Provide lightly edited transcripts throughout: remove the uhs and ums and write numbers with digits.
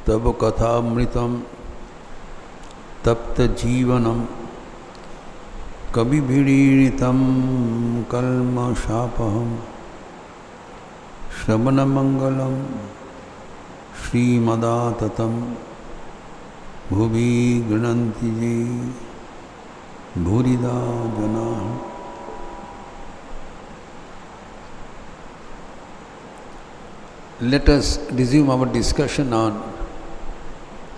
तब कथामृतम तप्त जीवनम कविभिरीडितं कल्मषापहं श्रवणमंगलम श्रीमदाततं भुवि गृह्णन्ति ये भूरिदा जनाः। Let us resume our discussion on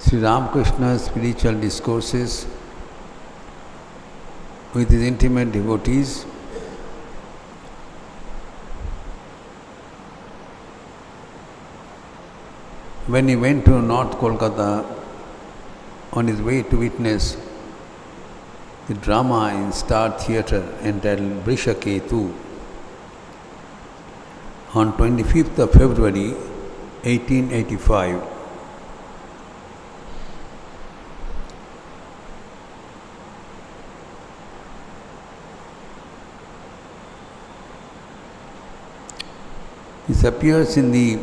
Sri Ramakrishna's spiritual discourses with his intimate devotees. When he went to North Kolkata on his way to witness the drama in Star Theatre entitled Brishaketu on 25th of February 1885. This appears in the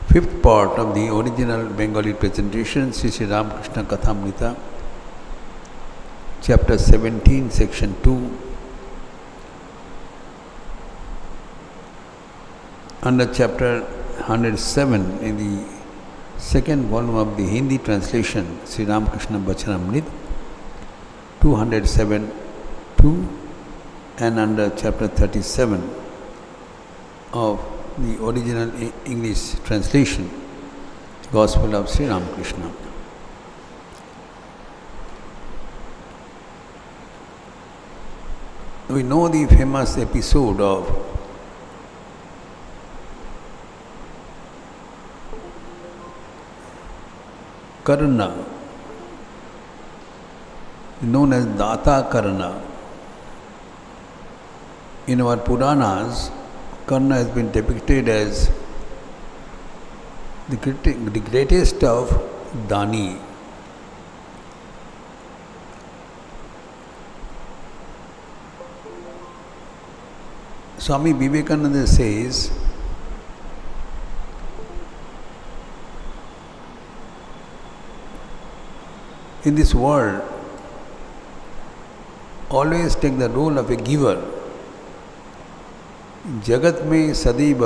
fifth part of the original Bengali presentation, Sri Sri Ramakrishna Kathamrita, chapter 17, section 2, under chapter 107 in the second volume of the Hindi translation, Sri Ramakrishna Bachanamrit, 207, 2, and under chapter 37 of the original English translation, Gospel of Sri Ramakrishna. We know the famous episode of Karna, known as Data Karna. In our Puranas, Karna has been depicted as the greatest of Dani. Swami Vivekananda says, in this world, always take the role of a giver. जगत में सदैव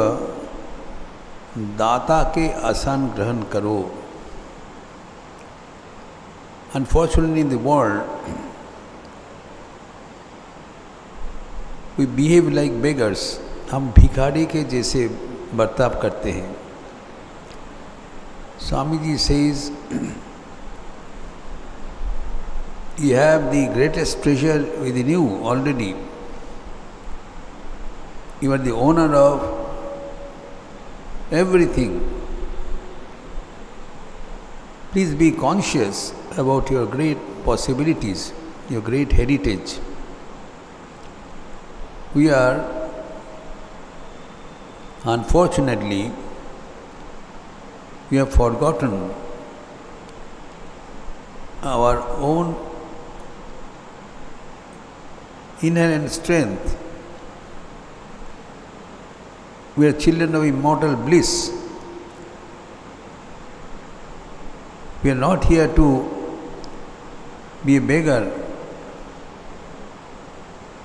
दाता के आसन ग्रहण करो. Unfortunately, in the world, we behave like beggars. हम भिखारी के जैसे बर्ताव करते हैं. Swami ji says, you have the greatest treasure within you already. You are the owner of everything. Please be conscious about your great possibilities, your great heritage. We are, unfortunately, we have forgotten our own inherent strength. We are children of immortal bliss. We are not here to be a beggar.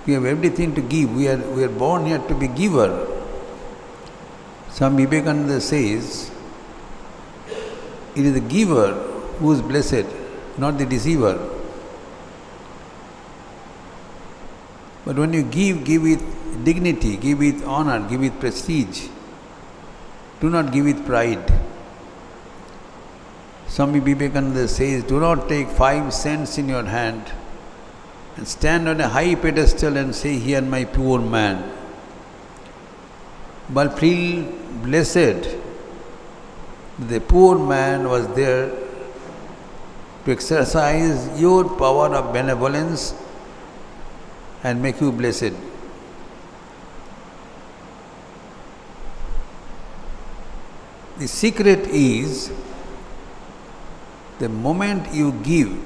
We have everything to give. We are born here to be giver. Swami Vivekananda says, it is the giver who is blessed, not the deceiver. But when you give with dignity, give with honor, give with prestige. Do not give with pride. Swami Vivekananda says, do not take 5 cents in your hand and stand on a high pedestal and say, here my poor man. But feel blessed. The poor man was there to exercise your power of benevolence and make you blessed. The secret is the moment you give,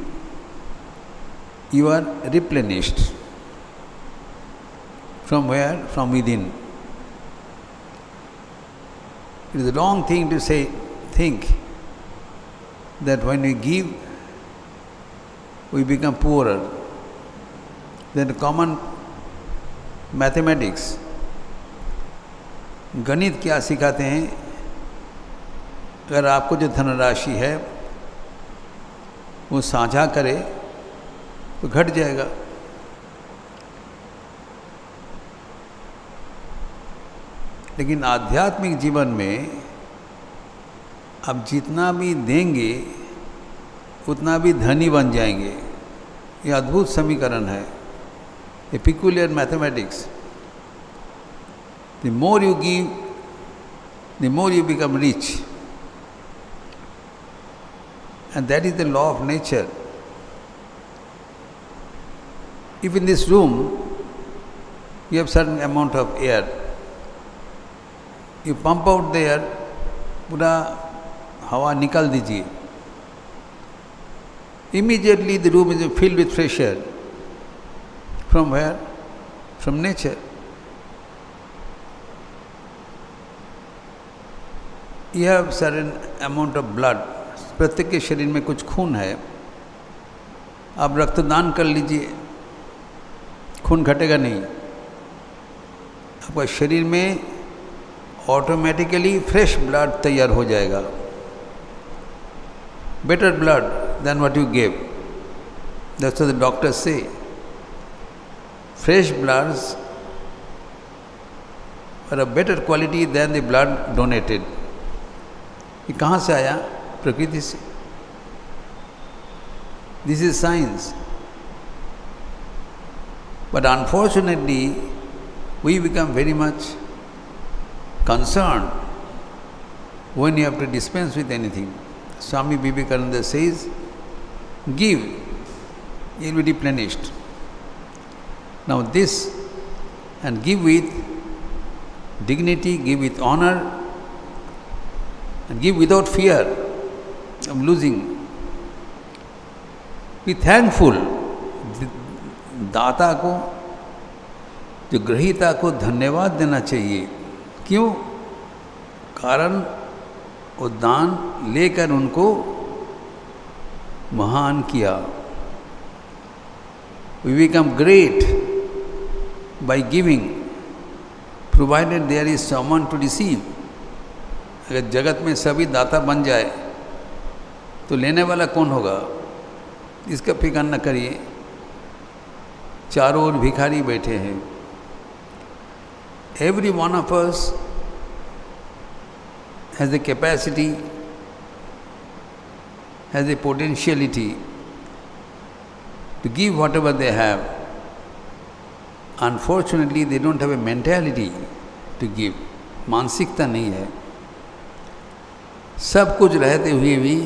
you are replenished. From where? From within. It is the wrong thing to think that when we give, we become poorer. Then common mathematics, गणित क्या सिखाते हैं, अगर आपको जो धनराशि है वो साझा करे तो घट जाएगा। लेकिन आध्यात्मिक जीवन में आप जितना भी देंगे उतना भी धनी बन जाएंगे। ये अद्भुत समीकरण है, a peculiar mathematics. The more you give, the more you become rich, and that is the law of nature. If in this room you have certain amount of air, you pump out the air, पूरा हवा निकाल दीजिए, immediately the room is filled with fresh air. From where? From nature. You have certain amount of blood, प्रत्येक के शरीर में कुछ खून है, आप रक्तदान कर लीजिए, खून घटेगा नहीं, आपका शरीर में ऑटोमेटिकली फ्रेश ब्लड तैयार हो जाएगा, better blood than what you give. That's what the doctors say, fresh bloods are a better quality than the blood donated. ये कहाँ से आया? प्रकृति से। This is science. But unfortunately we become very much concern when you have to dispense with anything. Swami Vivekananda says, give, you will be replenished. Now this, and give with dignity, give with honor, and give without fear of losing. Be thankful. दाता को, जो ग्रहीता को धन्यवाद देना चाहिए। क्यों? कारण वो दान लेकर उनको महान किया। We become great by giving, provided there is someone to receive. अगर जगत में सभी दाता बन जाए तो लेने वाला कौन होगा? इसका फिक्र न करिए। चारों ओर भिखारी बैठे हैं। Every one of us has the capacity, has the potentiality to give whatever they have. Unfortunately, they don't have a mentality to give. मानसिकता नहीं है। सब कुछ रहते हुए भी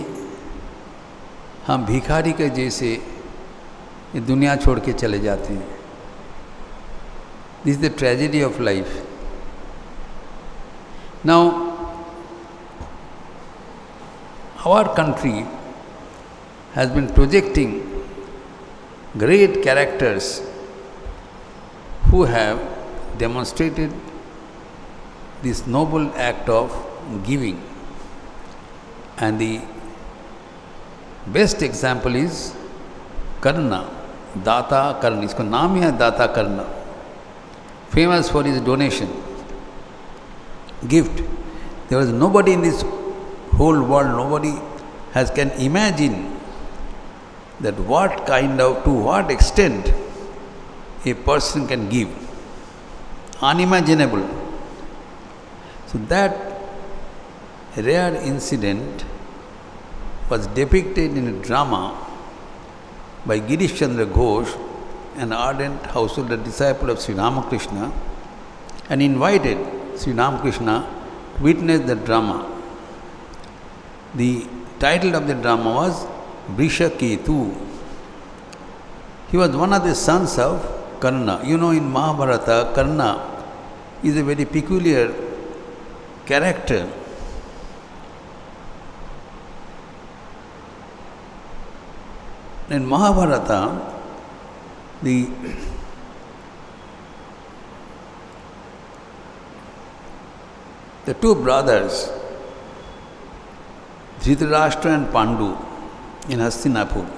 हम भिखारी के जैसे ये दुनिया छोड़ के चले जाते हैं। This is the tragedy of life. Now our country has been projecting great characters who have demonstrated this noble act of giving, and the best example is Karna, Data Karna. इसका नाम ही है दाता करना, famous for his donation, gift. There was nobody in this whole world, nobody can imagine that to what extent a person can give. Unimaginable. So that rare incident was depicted in a drama by Girish Chandra Ghosh, an ardent householder disciple of Sri Ramakrishna, and invited Sri Ramakrishna to witness the drama. The title of the drama was Vrishaketu. He was one of the sons of Karna. You know, in Mahabharata, Karna is a very peculiar character. In Mahabharata, The two brothers, Dhritarashtra and Pandu, in Hastinapur.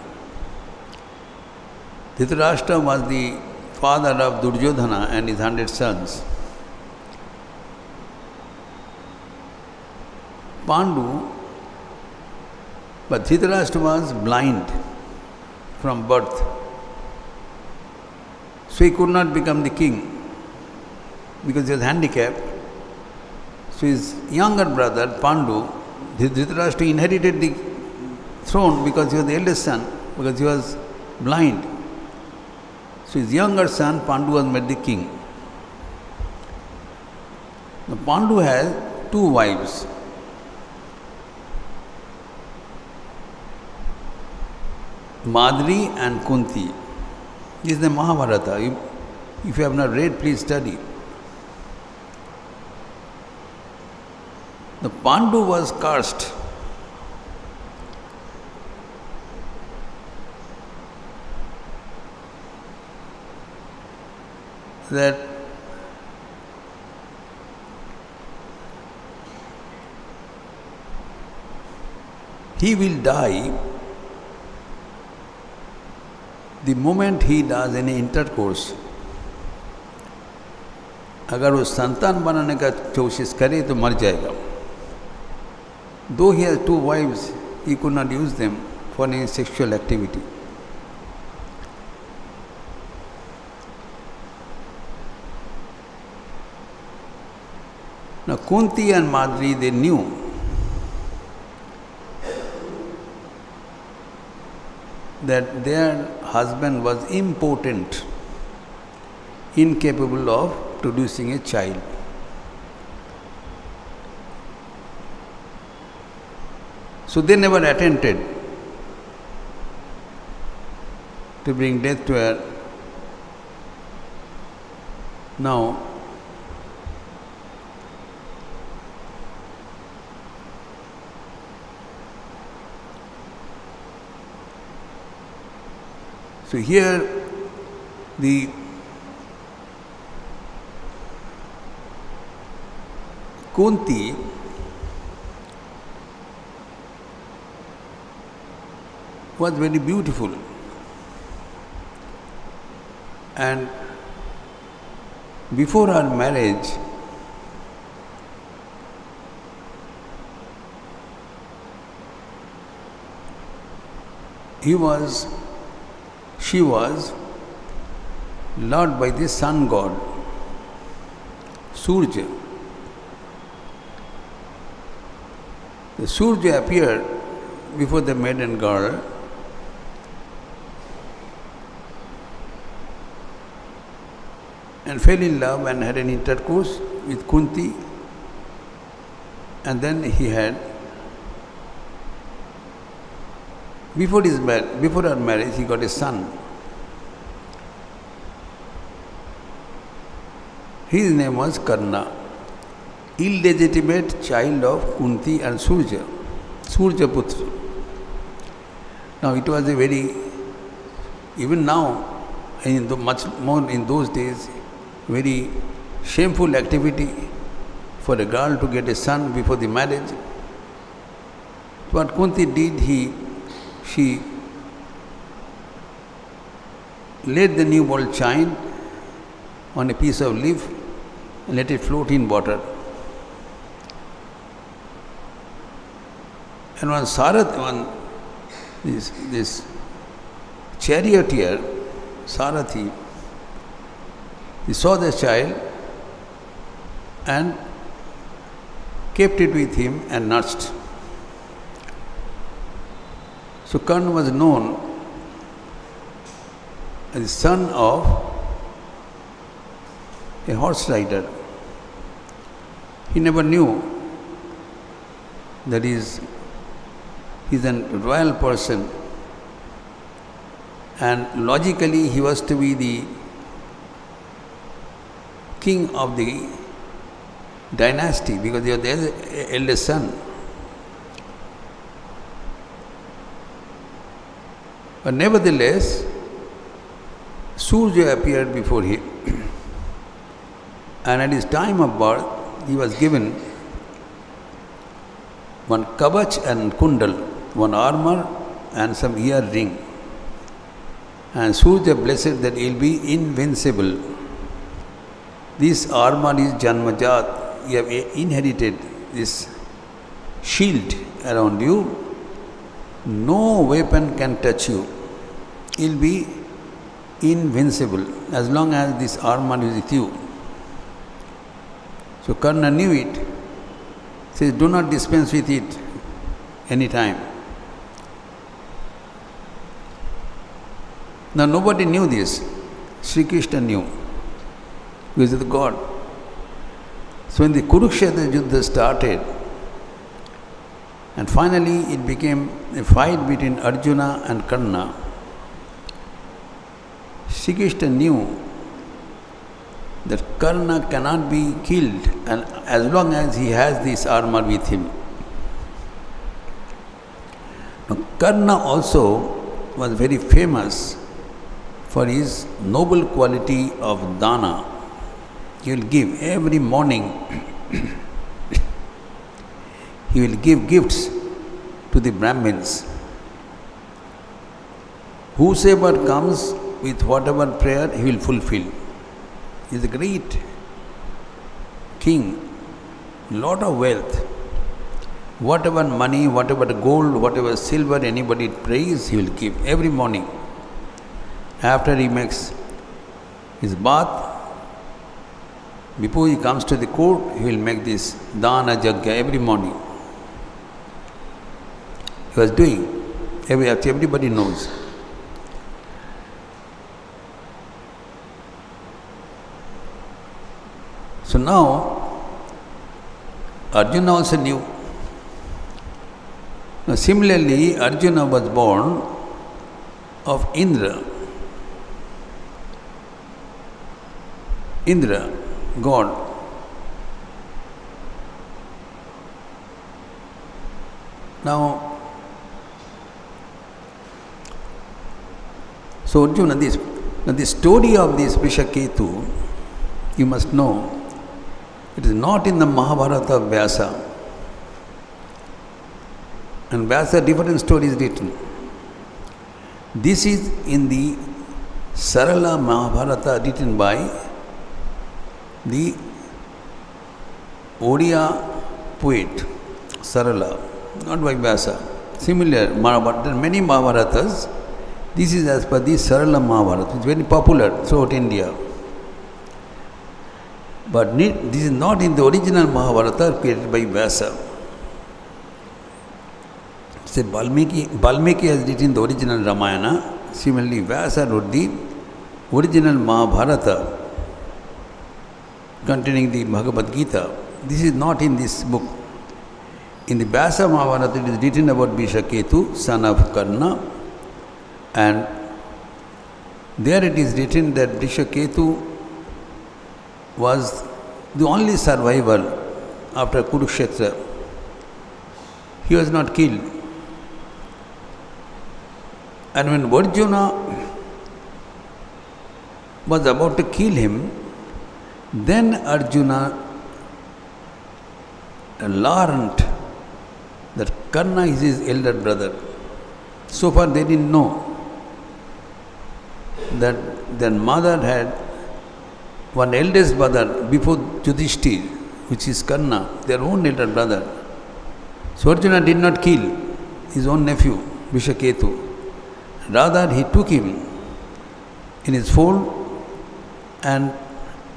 Dhritarashtra was the father of Duryodhana and his 100 sons. Pandu, but Dhritarashtra was blind from birth. So he could not become the king because he was handicapped. So his younger brother, Pandu, Dhritarashtra inherited the throne because he was the eldest son, because he was blind. So his younger son, Pandu, was made the king. Now Pandu has two wives. Madri and Kunti. This is the Mahabharata. If you have not read, please study. The Pandu was cursed. That he will die the moment he does any intercourse. अगर वो संतान बनाने का कोशिश करे तो मर जाएगा. Though he has two wives, he could not use them for any sexual activity. Now Kunti and Madri, they knew that their husband was impotent, incapable of producing a child. So they never attempted to bring death to her. Now, so here the Kunti was very beautiful, and before our marriage she was loved by the sun god, Surya. The Surya appeared before the maiden girl and fell in love and had an intercourse with Kunti, and then he had, before our marriage, he got a son. His name was Karna, illegitimate child of Kunti and Surya Putra. Now it was a very, even now, much more in those days, very shameful activity for a girl to get a son before the marriage. What Kunti did, she laid the newborn child on a piece of leaf and let it float in water. And this charioteer, Sarathi, he saw the child and kept it with him and nursed. So Karna was known as the son of a horse rider. He never knew that he's a royal person, and logically he was to be the king of the dynasty because he was the eldest son. But nevertheless, Surya appeared before him, and at his time of birth, he was given one kavach and kundal, one armor and some ear ring. And Surya blessed that he will be invincible. This armor is Janmajat. You have inherited this shield around you. No weapon can touch you. You will be invincible as long as this armor is with you. So Karna knew it. Says, do not dispense with it any time. Now nobody knew this. Sri Krishna knew. He was the God. So when the Kurukshetra Yuddha started, and finally it became a fight between Arjuna and Karna, Sri Krishna knew that Karna cannot be killed and as long as he has this armor with him. Now, Karna also was very famous for his noble quality of dana. He will give every morning, he will give gifts to the Brahmins. Whosoever comes with whatever prayer, he will fulfill. He is a great king, lot of wealth. Whatever money, whatever gold, whatever silver anybody prays, he will give every morning. After he makes his bath, before he comes to the court, he will make this dana jagya every morning. He was doing, everybody knows. So now, Arjuna also knew. Now similarly, Arjuna was born of Indra. Indra, God. Now, so Arjuna, the story of this Vishaketu, you must know, it is not in the Mahabharata of Vyasa. And Vyasa, different story is written. This is in the Sarala Mahabharata written by the Odia poet, Sarala, not by Vyasa. Similar, there are many Mahabharatas. This is as per the Sarala Mahabharata. It's very popular throughout India. But this is not in the original Mahabharata created by Vyasa. Say Valmiki has written the original Ramayana. Similarly, Vyasa wrote the original Mahabharata containing the Bhagavad Gita. This is not in this book. In the Vyasa Mahabharata, it is written about Vishaketu, son of Karna, and there it is written that Vishaketu was the only survivor after Kurukshetra. He was not killed. And when Arjuna was about to kill him, then Arjuna learned that Karna is his elder brother. So far they didn't know that their mother had one eldest brother before Yudhishthir, which is Karna, their own elder brother. So Arjuna did not kill his own nephew, Vishaketu. Rather, he took him in his fold, and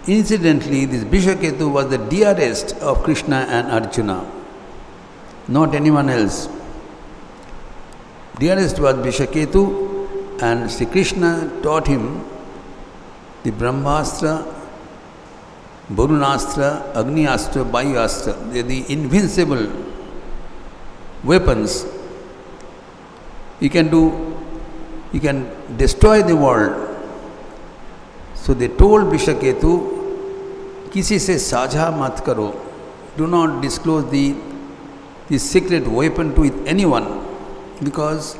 incidentally, this Vishaketu was the dearest of Krishna and Arjuna, not anyone else. Dearest was Vishaketu, and Sri Krishna taught him the Brahmastra, Varunastra, Agniastra, Vayuastra, the invincible weapons. You can destroy the world. So they told Vishaketu, kisi se saja mat karo, do not disclose the secret weapon to anyone, because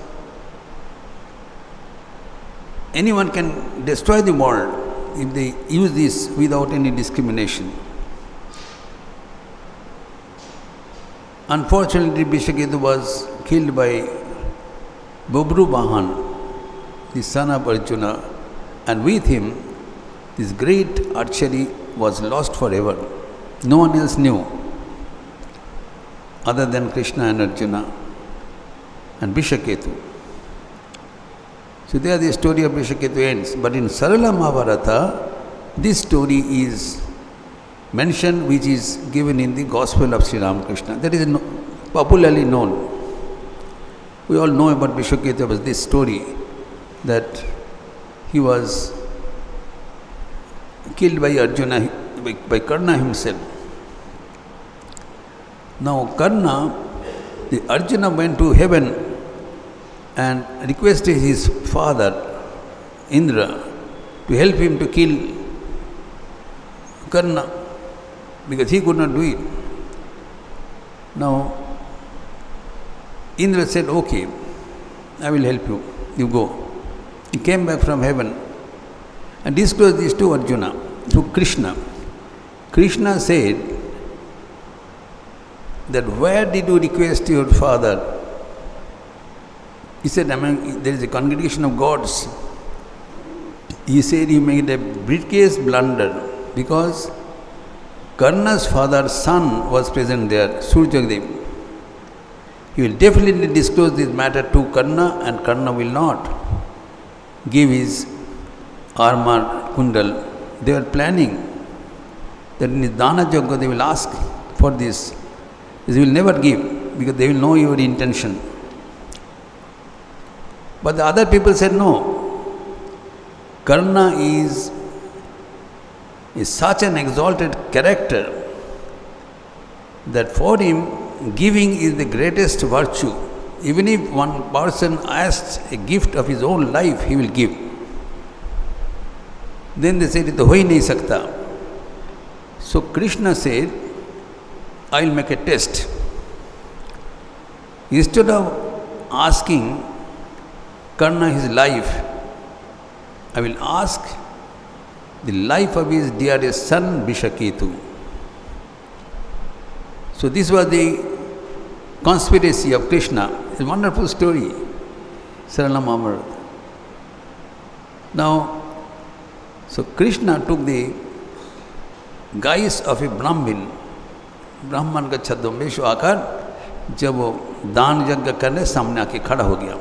anyone can destroy the world if they use this without any discrimination. Unfortunately, Vishaketu was killed by Bubru Bahan, the son of Arjuna, and with him, this great archery was lost forever. No one else knew, other than Krishna and Arjuna and Vishaketu. So there the story of Vishaketu ends. But in Sarala Mahabharata, this story is mentioned, which is given in the Gospel of Sri Ramakrishna. That is popularly known. We all know about Vishaketu, was this story that he was killed by Arjuna, by Karna himself. Now Karna, the Arjuna went to heaven and requested his father Indra to help him to kill Karna, because he could not do it. Now Indra said, okay, I will help you, you go. He came back from heaven and disclosed this to Arjuna, to Krishna. Krishna said that, where did you request your father? He said, there is a congregation of gods. He said, you made a biggest blunder, because Karna's father's son was present there, Surjadev. He will definitely disclose this matter to Karna, and Karna will not give his armor kundal. They are planning that in his Dana Yajna they will ask for this. They will never give, because they will know your intention. But the other people said, no, Karna is such an exalted character that for him giving is the greatest virtue. Even if one person asks a gift of his own life, he will give. Then they said, it ho hi nahi sakta. So Krishna said, I will make a test. Instead of asking Karna his life, I will ask the life of his dearest son Vishaketu. So this was the conspiracy of Krishna. It's a wonderful story, Sarala Mahabharata. Now, so Krishna took the guise of a Brahmin, ब्राह्मण का छद्मवेश आकर जब वो दान यज्ञ करने सामने आके खड़ा हो गया.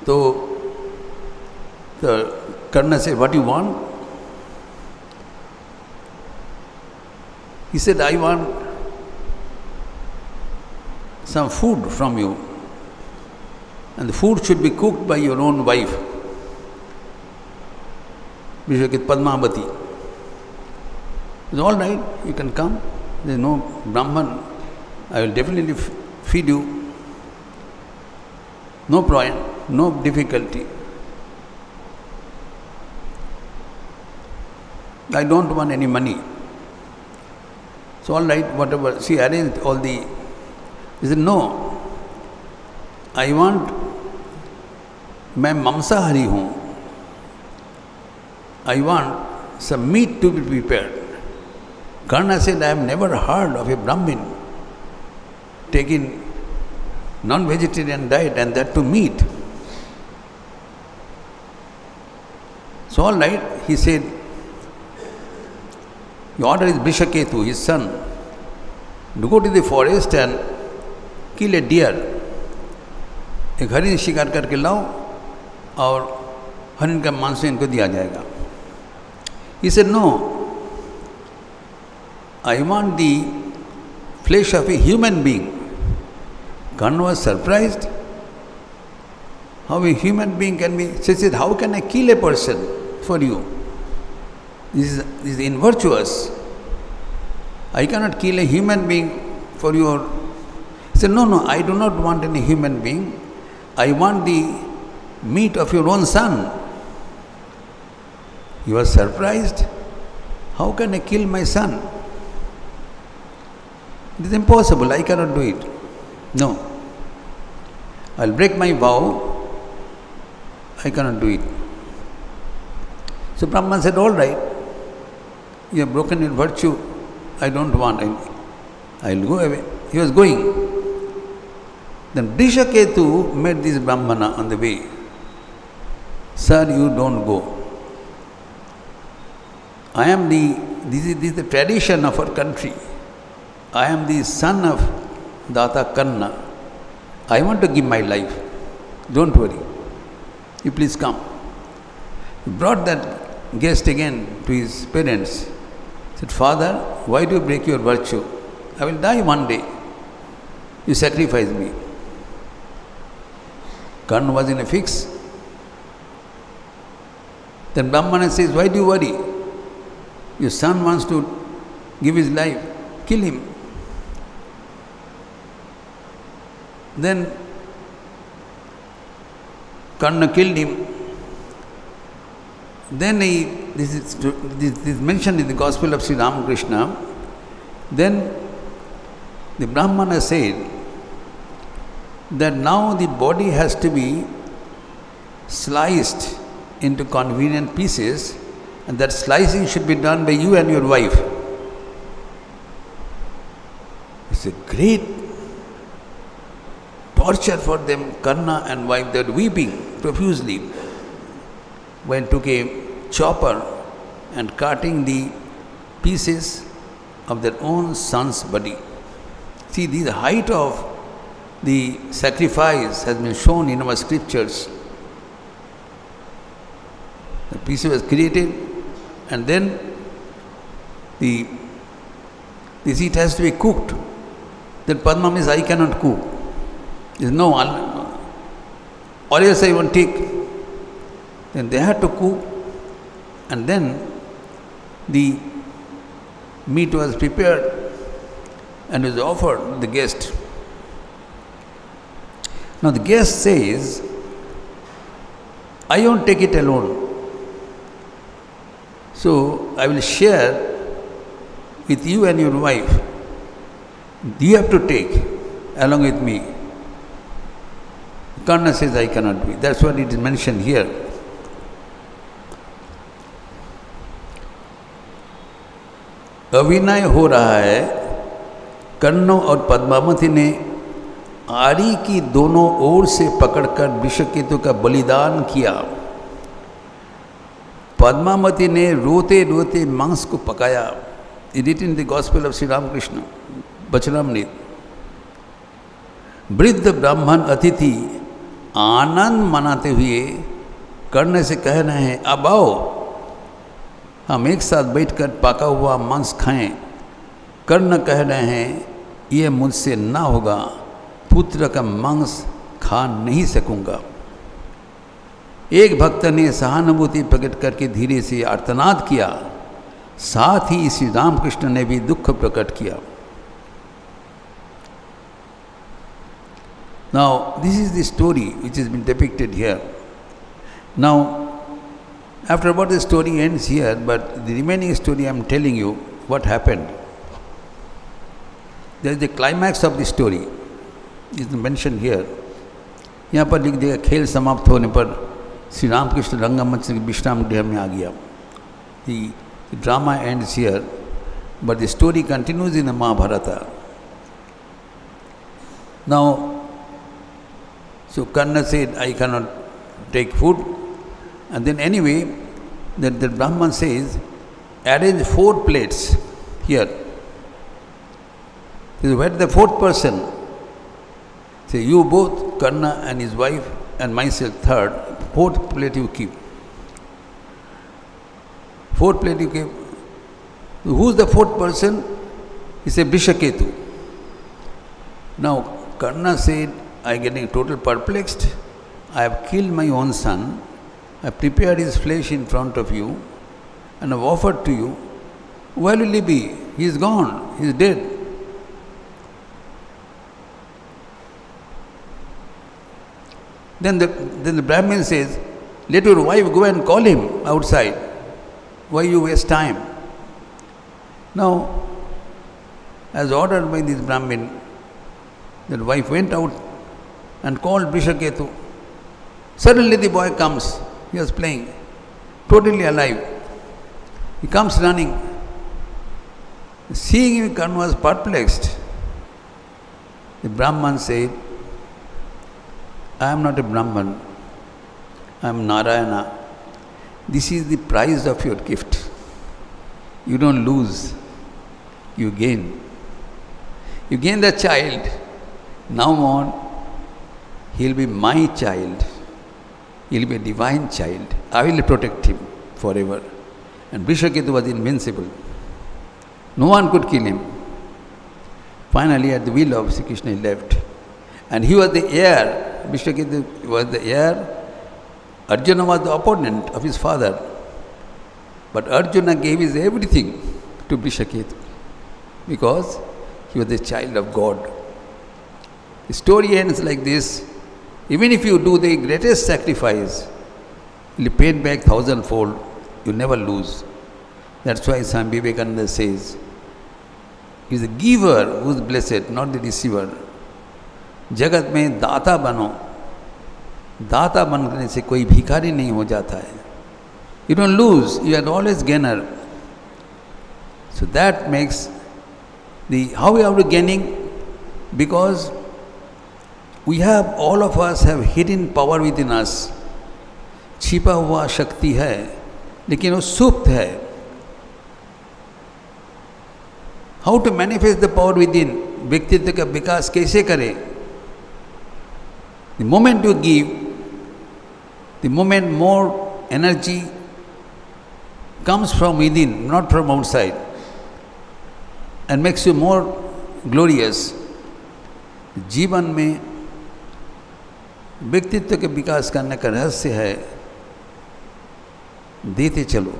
तो Karna said, what do you want? He said, I want some food from you, and the food should be cooked by your own wife, Vishwakit Padmavati. He said, all right, you can come. There is no Brahman. I will definitely feed you. No problem, no difficulty. I don't want any money. So all right, whatever. She arranged all the... He said, no, I want... मैं मांसाहारी हूँ. I want some meat to be prepared. Karna said, I have never heard of a Brahmin taking non-vegetarian diet, and that to meat. So all right, he said, the order is Vishaketu, his son, to go to the forest and kill a deer. एक हरिण शिकार करके लाओ और हरिण का मांस इनको दिया जाएगा. He said, no, I want the flesh of a human being. Karna was surprised. How a human being can be... She said, how can I kill a person for you? This is invirtuous. I cannot kill a human being for your... He said, no, I do not want any human being. I want the meat of your own son. He was surprised. How can I kill my son? It is impossible. I cannot do it. No. I will break my vow. I cannot do it. So Brahman said, all right. You have broken your virtue. I don't want. I'll go away. He was going. Then Vrishaketu met this Brahmana on the way. Sir, you don't go. This is the tradition of our country. I am the son of Data Karna. I want to give my life. Don't worry. You please come. He brought that guest again to his parents. He said, Father, why do you break your virtue? I will die one day. You sacrifice me. Karna was in a fix. Then Brahmana says, why do you worry? Your son wants to give his life. Kill him. Then Karna killed him. Then this is mentioned in the Gospel of Sri Ramakrishna. Then the Brahmana said that now the body has to be sliced into convenient pieces, and that slicing should be done by you and your wife. It's a great torture for them. Karna and wife, they were weeping profusely. When took a chopper and cutting the pieces of their own son's body. See, the height of the sacrifice has been shown in our scriptures. The piece was created, and then this heat has to be cooked. Then Padma means I cannot cook. There is no, or else I won't take. Then they had to cook, and then the meat was prepared and was offered to the guest. Now the guest says, I won't take it alone. So I will share with you and your wife. You have to take along with me. Karna says, I cannot be. That's what it is mentioned here. अभिनय हो रहा है, कर्ण और पद्मावती ने आरी की दोनों ओर से पकड़कर वृषकेतु का बलिदान किया। पद्मावती ने रोते रोते मांस को पकाया। It is in the Gospel of Sri Ramakrishna, Vachanamrit. वृद्ध ब्राह्मण अतिथि आनंद मनाते हुए कर्ण से कह रहे हैं, अब आओ हम एक साथ बैठकर पका हुआ मांस खाएं। कर्ण कह रहे हैं, ये मुझसे ना होगा, पुत्र का मांस खा नहीं सकूंगा। एक भक्त ने सहानुभूति प्रकट करके धीरे से आर्तनाद किया, साथ ही श्री रामकृष्ण ने भी दुख प्रकट किया। Now, this is the story which has been depicted here. Now, after about the story ends here, but the remaining story I am telling you what happened. There is the climax of the story. It is mentioned here. यहाँ पर लिख दिया, खेल समाप्त होने पर श्री रामकृष्ण रंगमंच के विश्राम गृह में आ गया. The drama ends here, but the story continues in the Mahabharata. Now, so Karna said, I cannot take food. And then anyway, the Brahman says, arrange 4 plates here. Says, where is the 4th person? Say, you both, Karna and his wife, and myself, 3rd. 4th plate you keep. 4th plate you keep. Who's the 4th person? He said, Vrishaketu. Now, Karna said, I am getting total perplexed. I have killed my own son. I have prepared his flesh in front of you and have offered to you. Where will he be? He is gone. He is dead. Then the Brahmin says, let your wife go and call him outside. Why you waste time? Now, as ordered by this Brahmin, the wife went out and called Vrishaketu. Suddenly the boy comes. He was playing, totally alive. He comes running. Seeing him, Karna was perplexed. The Brahman said, I am not a Brahman, I am Narayana. This is the price of your gift. You don't lose, you gain. You gain the child. Now on, he will be my child. He will be a divine child. I will protect him forever. And Vrishaketu was invincible. No one could kill him. Finally, at the will of Sri Krishna, he left. And he was the heir. Vrishaketu was the heir. Arjuna was the opponent of his father. But Arjuna gave his everything to Vrishaketu because he was the child of God. The story ends like this. Even if you do the greatest sacrifice, you will pay back thousandfold. You never lose. That's why Swami Vivekananda says, he is the giver who is blessed, not the receiver. Jagat mein दाता बनो. दाता बनने से कोई भिखारी नहीं हो जाता है. You don't lose, you are always gainer. So that makes how we are gaining, because we have, all of us have hidden power within us. छिपा हुआ शक्ति है, लेकिन वो सुप्त है. How to manifest the power within? व्यक्तित्व का विकास कैसे करें? The moment you give, the moment more energy comes from within, not from outside, and makes you more glorious. जीवन में व्यक्तित्व के विकास करने का रहस्य है, देते चलो.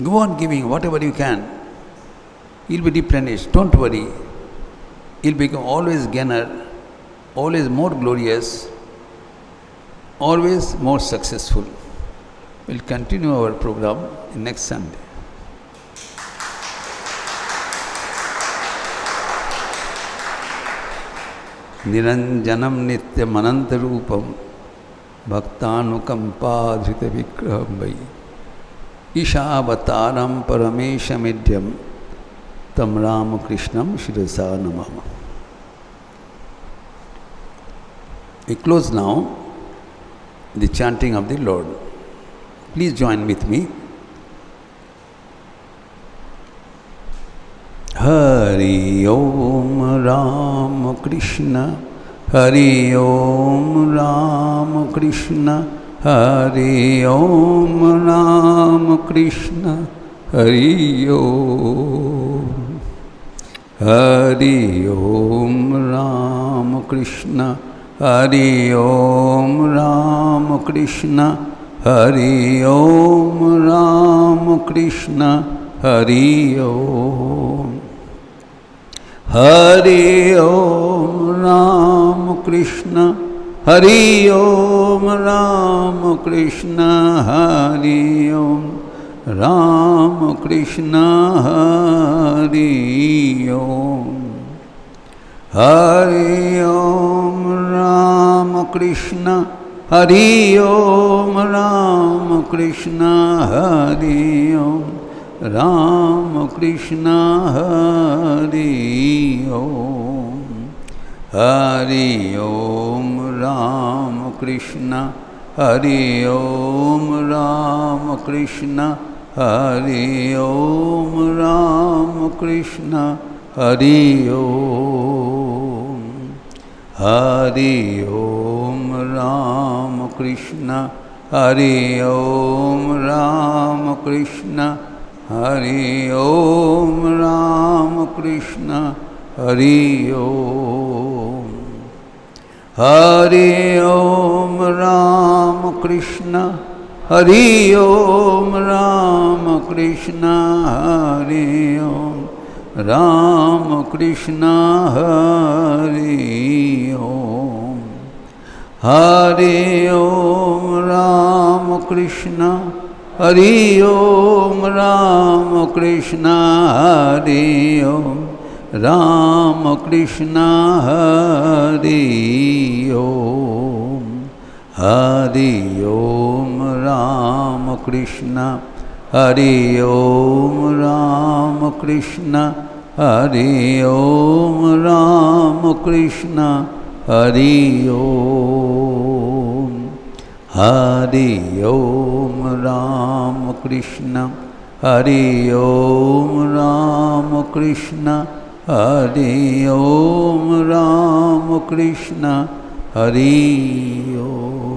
Go on giving whatever you can. You'll be replenished. Don't worry. You'll become always gainer, always more glorious, always more successful. We'll continue our program next Sunday. Niranjanam nityam anantarupam bhaktanukampādhrita vigraham vai Ishāvataram parameshamidhyam tam Ramakrishnam shirasa namama. We close now the chanting of the Lord. Please join with me. Hari Om Ramakrishna, Hari Om Ramakrishna, Hari Om Ramakrishna, Hari Om. Hari Om Ramakrishna, Hari Om Ramakrishna, Hari Om Ramakrishna, Hari Om. Hari Om Ramakrishna, Hari Om Ramakrishna, Hari Om Ramakrishna, Hari Om. Hari Om Ramakrishna, Hari Om Ramakrishna, Hari Om Ramakrishna, Hari Om. Hari Om Ramakrishna, Hari Om Ramakrishna, Hari Om Ramakrishna, Hari Om. Hari Om Ramakrishna, Hari Om Ramakrishna, Hari Om Ramakrishna, Hari Om. Hari Om Ramakrishna, Hari Om Ramakrishna, Hari Om Ramakrishna, Hari Om. Hari Om Ramakrishna, Hari Om Ramakrishna, Hari Om Ramakrishna, Hari Om. Hari Om Ramakrishna, Hari Om Ramakrishna, Hari Om Ramakrishna Hari Om. Hari Om Ramakrishna Hari Om Ramakrishna Hari Om Ramakrishna Hari Om.